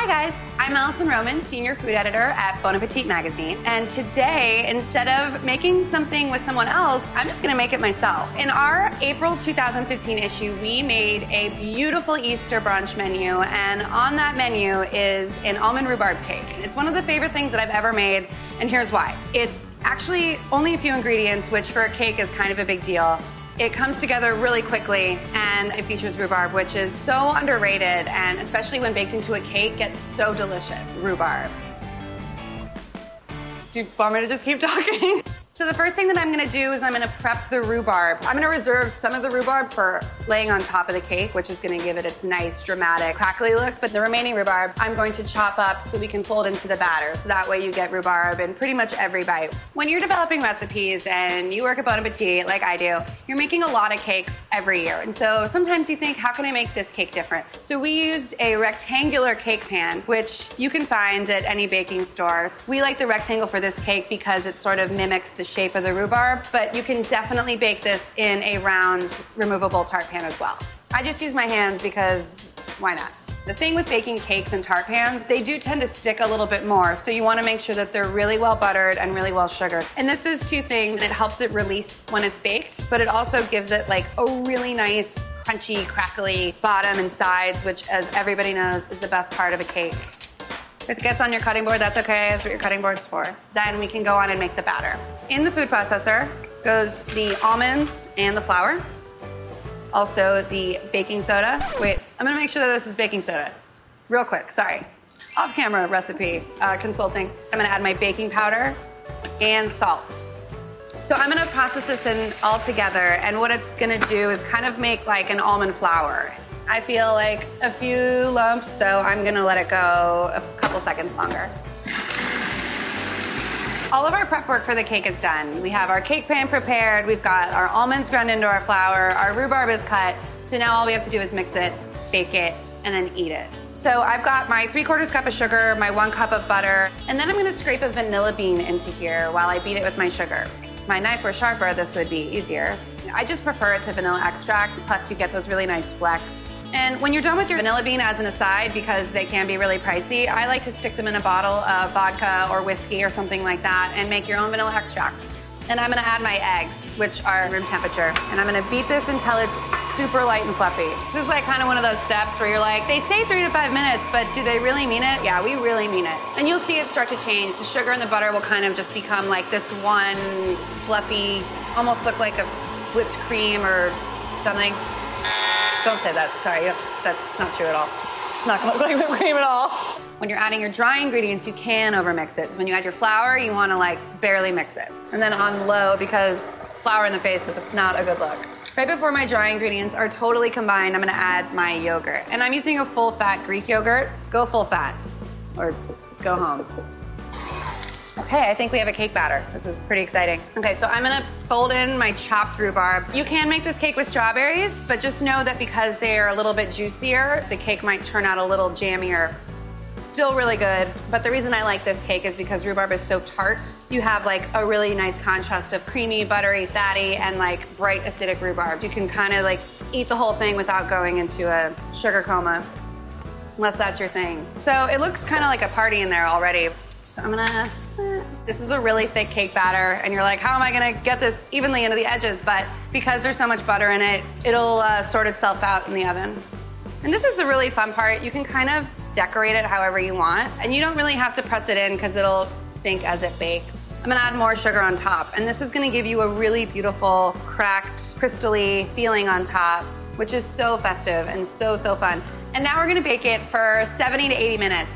Hi guys, I'm Allison Roman, Senior Food Editor at Bon Appetit magazine, and today, instead of making something with someone else, I'm just gonna make it myself. In our April 2015 issue, we made a beautiful Easter brunch menu, and on that menu is an almond rhubarb cake. It's one of the favorite things that I've ever made, and here's why. It's actually only a few ingredients, which for a cake is kind of a big deal. It comes together really quickly, and it features rhubarb, which is so underrated, and especially when baked into a cake, gets so delicious. Rhubarb. Do you want me to just keep talking? So the first thing that I'm gonna do is I'm gonna prep the rhubarb. I'm gonna reserve some of the rhubarb for laying on top of the cake, which is gonna give it its nice, dramatic, crackly look, but the remaining rhubarb I'm going to chop up so we can fold into the batter, so that way you get rhubarb in pretty much every bite. When you're developing recipes and you work at Bon Appetit, like I do, you're making a lot of cakes every year, and so sometimes you think, how can I make this cake different? So we used a rectangular cake pan, which you can find at any baking store. We like the rectangle for this cake because it sort of mimics the shape of the rhubarb, but you can definitely bake this in a round, removable tart pan as well. I just use my hands because why not? The thing with baking cakes in tart pans, they do tend to stick a little bit more, so you want to make sure that they're really well buttered and really well sugared. And this does two things. It helps it release when it's baked, but it also gives it like a really nice, crunchy, crackly bottom and sides, which, as everybody knows, is the best part of a cake. If it gets on your cutting board, that's okay. That's what your cutting board's for. Then we can go on and make the batter. In the food processor goes the almonds and the flour. Also the baking soda. Wait, I'm gonna make sure that this is baking soda. Real quick, sorry. Off-camera recipe consulting. I'm gonna add my baking powder and salt. So I'm gonna process this in all together, and what it's gonna do is kind of make like an almond flour. I feel like a few lumps, so I'm gonna let it go a couple seconds longer. All of our prep work for the cake is done. We have our cake pan prepared, we've got our almonds ground into our flour, our rhubarb is cut, so now all we have to do is mix it, bake it, and then eat it. So I've got my 3/4 cup of sugar, my 1 cup of butter, and then I'm gonna scrape a vanilla bean into here while I beat it with my sugar. If my knife were sharper, this would be easier. I just prefer it to vanilla extract, plus you get those really nice flecks. And when you're done with your vanilla bean, as an aside, because they can be really pricey, I like to stick them in a bottle of vodka or whiskey or something like that and make your own vanilla extract. And I'm gonna add my eggs, which are room temperature. And I'm gonna beat this until it's super light and fluffy. This is like kind of one of those steps where you're like, they say 3 to 5 minutes, but do they really mean it? Yeah, we really mean it. And you'll see it start to change. The sugar and the butter will kind of just become like this one fluffy, almost look like a whipped cream or something. Don't say that, sorry, that's not true at all. It's not gonna look like whipped cream at all. When you're adding your dry ingredients, you can overmix it. So when you add your flour, you wanna like barely mix it. And then on low, because flour in the face, it's not a good look. Right before my dry ingredients are totally combined, I'm gonna add my yogurt. And I'm using a full-fat Greek yogurt. Go full fat, or go home. Okay, I think we have a cake batter. This is pretty exciting. Okay, so I'm gonna fold in my chopped rhubarb. You can make this cake with strawberries, but just know that because they are a little bit juicier, the cake might turn out a little jammier. Still really good, but the reason I like this cake is because rhubarb is so tart. You have like a really nice contrast of creamy, buttery, fatty, and like bright acidic rhubarb. You can kind of like eat the whole thing without going into a sugar coma, unless that's your thing. So it looks kind of like a party in there already. So I'm gonna, this is a really thick cake batter, and you're like, how am I gonna get this evenly into the edges? But because there's so much butter in it, it'll sort itself out in the oven. And this is the really fun part. You can kind of decorate it however you want, and you don't really have to press it in because it'll sink as it bakes. I'm gonna add more sugar on top, and this is gonna give you a really beautiful, cracked, crystally feeling on top, which is so festive and so, so fun. And now we're gonna bake it for 70 to 80 minutes.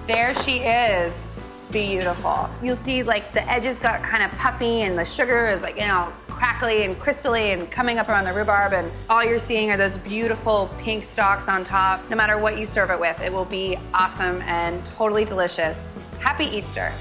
There she is, beautiful. You'll see like the edges got kind of puffy and the sugar is like, you know, crackly and crystally and coming up around the rhubarb, and all you're seeing are those beautiful pink stalks on top. No matter what you serve it with, it will be awesome and totally delicious. Happy Easter.